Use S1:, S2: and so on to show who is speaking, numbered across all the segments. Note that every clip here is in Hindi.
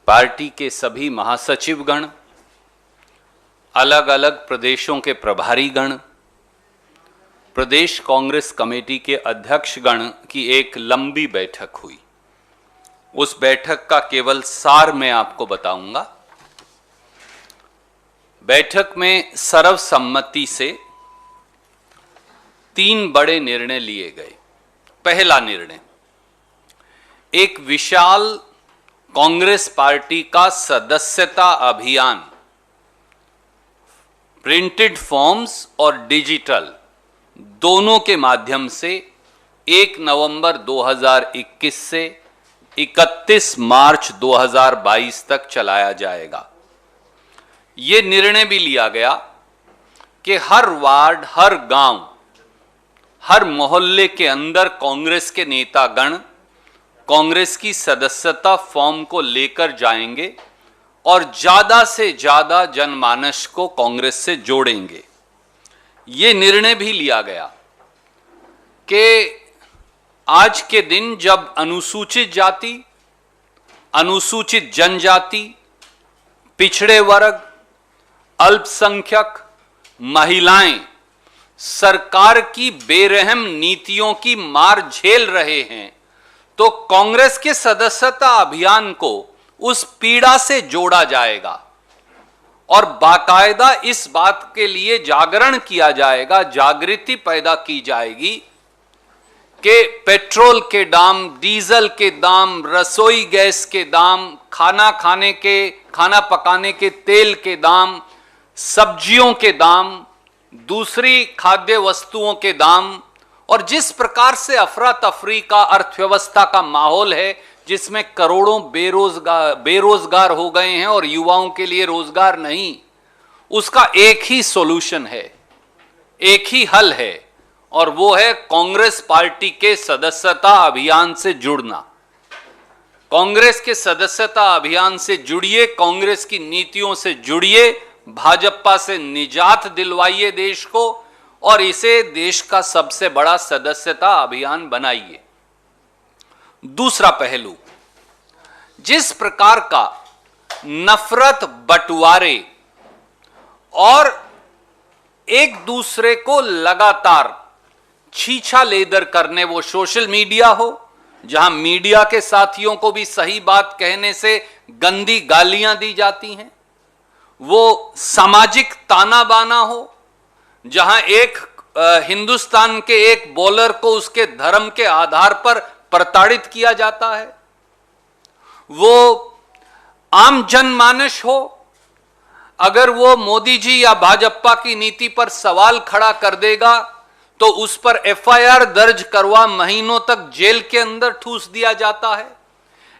S1: पार्टी के सभी महासचिवगण, अलग अलग प्रदेशों के प्रभारीगण, प्रदेश कांग्रेस कमेटी के अध्यक्षगण की एक लंबी बैठक हुई। उस बैठक का केवल सार मैं आपको बताऊंगा। बैठक में सर्वसम्मति से 3 बड़े निर्णय लिए गए। पहला निर्णय, एक विशाल कांग्रेस पार्टी का सदस्यता अभियान प्रिंटेड फॉर्म्स और डिजिटल दोनों के माध्यम से 1 नवंबर 2021 से 31 मार्च 2022 तक चलाया जाएगा। ये निर्णय भी लिया गया कि हर वार्ड, हर गांव, हर मोहल्ले के अंदर कांग्रेस के नेतागण कांग्रेस की सदस्यता फॉर्म को लेकर जाएंगे और ज्यादा से ज्यादा जनमानस को कांग्रेस से जोड़ेंगे। ये निर्णय भी लिया गया कि आज के दिन जब अनुसूचित जाति, अनुसूचित जनजाति, पिछड़े वर्ग, अल्पसंख्यक, महिलाएं सरकार की बेरहम नीतियों की मार झेल रहे हैं, तो कांग्रेस के सदस्यता अभियान को उस पीड़ा से जोड़ा जाएगा और बाकायदा इस बात के लिए जागरण किया जाएगा, जागृति पैदा की जाएगी कि पेट्रोल के दाम, डीजल के दाम, रसोई गैस के दाम, खाना पकाने के तेल के दाम, सब्जियों के दाम, दूसरी खाद्य वस्तुओं के दाम, और जिस प्रकार से अफरा तफरी का अर्थव्यवस्था का माहौल है जिसमें करोड़ों बेरोजगार हो गए हैं और युवाओं के लिए रोजगार नहीं, उसका एक ही सॉल्यूशन है, एक ही हल है, और वो है कांग्रेस पार्टी के सदस्यता अभियान से जुड़ना। कांग्रेस के सदस्यता अभियान से जुड़िए, कांग्रेस की नीतियों से जुड़िए, भाजपा से निजात दिलवाइए देश को और इसे देश का सबसे बड़ा सदस्यता अभियान बनाइए। दूसरा पहलू, जिस प्रकार का नफरत, बंटवारे और एक दूसरे को लगातार छीछा लेदर करने, वो सोशल मीडिया हो जहां मीडिया के साथियों को भी सही बात कहने से गंदी गालियां दी जाती हैं, वो सामाजिक ताना बाना हो जहां एक हिंदुस्तान के एक बॉलर को उसके धर्म के आधार पर प्रताड़ित किया जाता है, वो आम जनमानस हो, अगर वो मोदी जी या भाजपा की नीति पर सवाल खड़ा कर देगा तो उस पर एफआईआर दर्ज करवा महीनों तक जेल के अंदर ठूस दिया जाता है।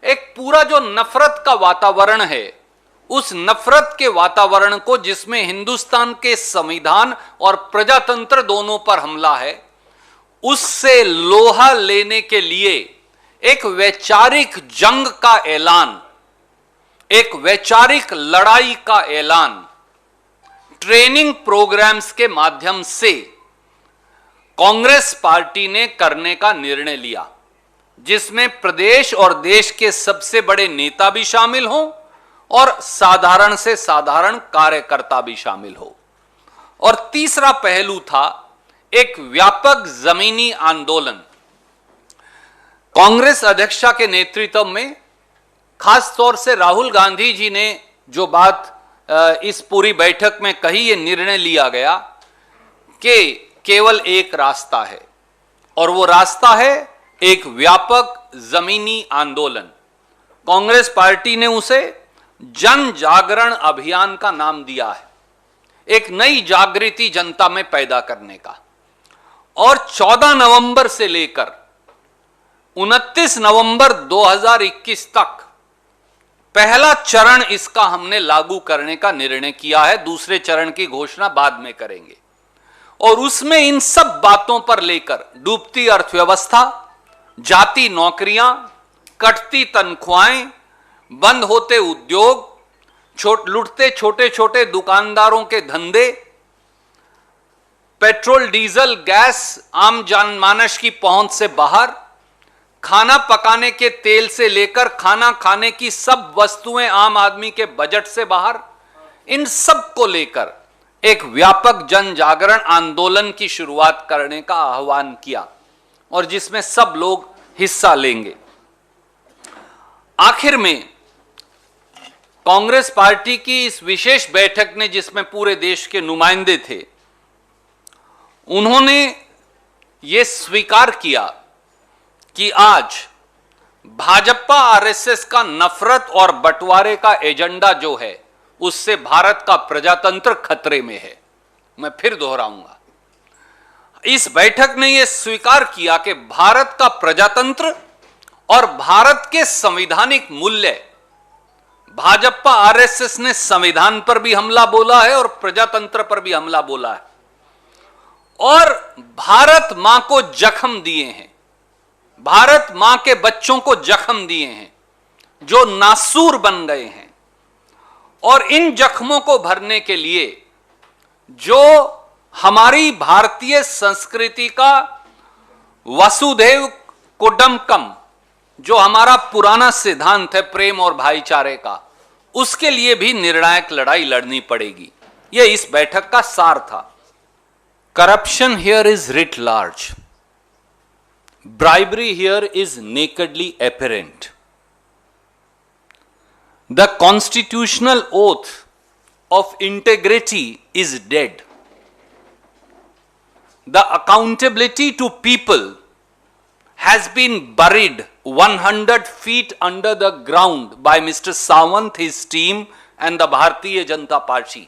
S1: एक पूरा जो नफरत का वातावरण है, उस नफरत के वातावरण को जिसमें हिंदुस्तान के संविधान और प्रजातंत्र दोनों पर हमला है, उससे लोहा लेने के लिए एक वैचारिक जंग का ऐलान, एक वैचारिक लड़ाई का ऐलान ट्रेनिंग प्रोग्राम्स के माध्यम से कांग्रेस पार्टी ने करने का निर्णय लिया, जिसमें प्रदेश और देश के सबसे बड़े नेता भी शामिल हों और साधारण से साधारण कार्यकर्ता भी शामिल हो। और तीसरा पहलू था एक व्यापक जमीनी आंदोलन। कांग्रेस अध्यक्षा के नेतृत्व में खास तौर से राहुल गांधी जी ने जो बात इस पूरी बैठक में कही, ये निर्णय लिया गया कि केवल एक रास्ता है और वो रास्ता है एक व्यापक जमीनी आंदोलन। कांग्रेस पार्टी ने उसे जन जागरण अभियान का नाम दिया है, एक नई जागृति जनता में पैदा करने का। और 14 नवंबर से लेकर 29 नवंबर 2021 तक पहला चरण इसका हमने लागू करने का निर्णय किया है। दूसरे चरण की घोषणा बाद में करेंगे और उसमें इन सब बातों पर लेकर डूबती अर्थव्यवस्था, जाती नौकरियां, कटती तनख्वाहें, बंद होते उद्योग, लुटते छोटे छोटे दुकानदारों के धंधे, पेट्रोल, डीजल, गैस आम जनमानस की पहुंच से बाहर, खाना पकाने के तेल से लेकर खाना खाने की सब वस्तुएं आम आदमी के बजट से बाहर, इन सब को लेकर एक व्यापक जन जागरण आंदोलन की शुरुआत करने का आह्वान किया और जिसमें सब लोग हिस्सा लेंगे। आखिर में कांग्रेस पार्टी की इस विशेष बैठक ने, जिसमें पूरे देश के नुमाइंदे थे, उन्होंने यह स्वीकार किया कि आज भाजपा आरएसएस का नफरत और बंटवारे का एजेंडा जो है, उससे भारत का प्रजातंत्र खतरे में है। मैं फिर दोहराऊंगा, इस बैठक ने यह स्वीकार किया कि भारत का प्रजातंत्र और भारत के संवैधानिक मूल्य, भाजपा आरएसएस ने संविधान पर भी हमला बोला है और प्रजातंत्र पर भी हमला बोला है और भारत मां को जख्म दिए हैं, भारत मां के बच्चों को जख्म दिए हैं जो नासूर बन गए हैं। और इन जख्मों को भरने के लिए जो हमारी भारतीय संस्कृति का वसुधैव कुटुंबकम, जो हमारा पुराना सिद्धांत है प्रेम और भाईचारे का, उसके लिए भी निर्णायक लड़ाई लड़नी पड़ेगी। यह इस बैठक का सार था। Corruption here is writ large, bribery here is nakedly apparent. The constitutional oath of integrity is dead. The accountability to people has been buried 100 feet under the ground by Mr. Sawant, his team, and the Bharatiya Janata Party.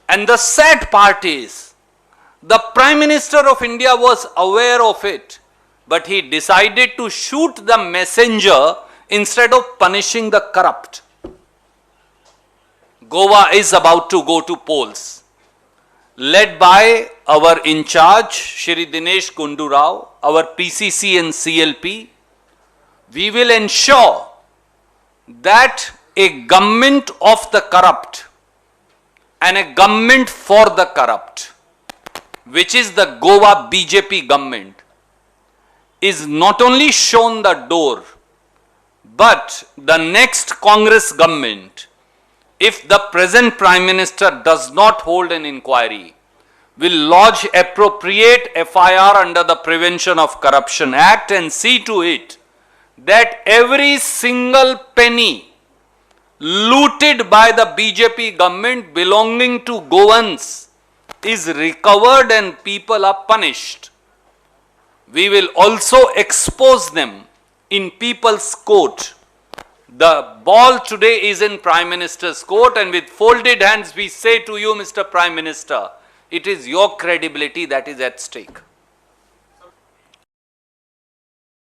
S1: And the sad part is, the Prime Minister of India was aware of it, but he decided to shoot the messenger instead of punishing the corrupt. Goa is about to go to polls. Led by our in charge, Shri Dinesh Gundu Rao, our PCC and CLP, we will ensure that a government of the corrupt and a government for the corrupt, which is the Goa BJP government, is not only shown the door, but the next Congress government, if the present Prime Minister does not hold an inquiry, will lodge appropriate FIR under the Prevention of Corruption Act and see to it that every single penny looted by the BJP government belonging to Goans is recovered and people are punished. We will also expose them in people's court. The ball today is in Prime Minister's court, and with folded hands we say to you, Mr. Prime Minister, it is your credibility that is at stake.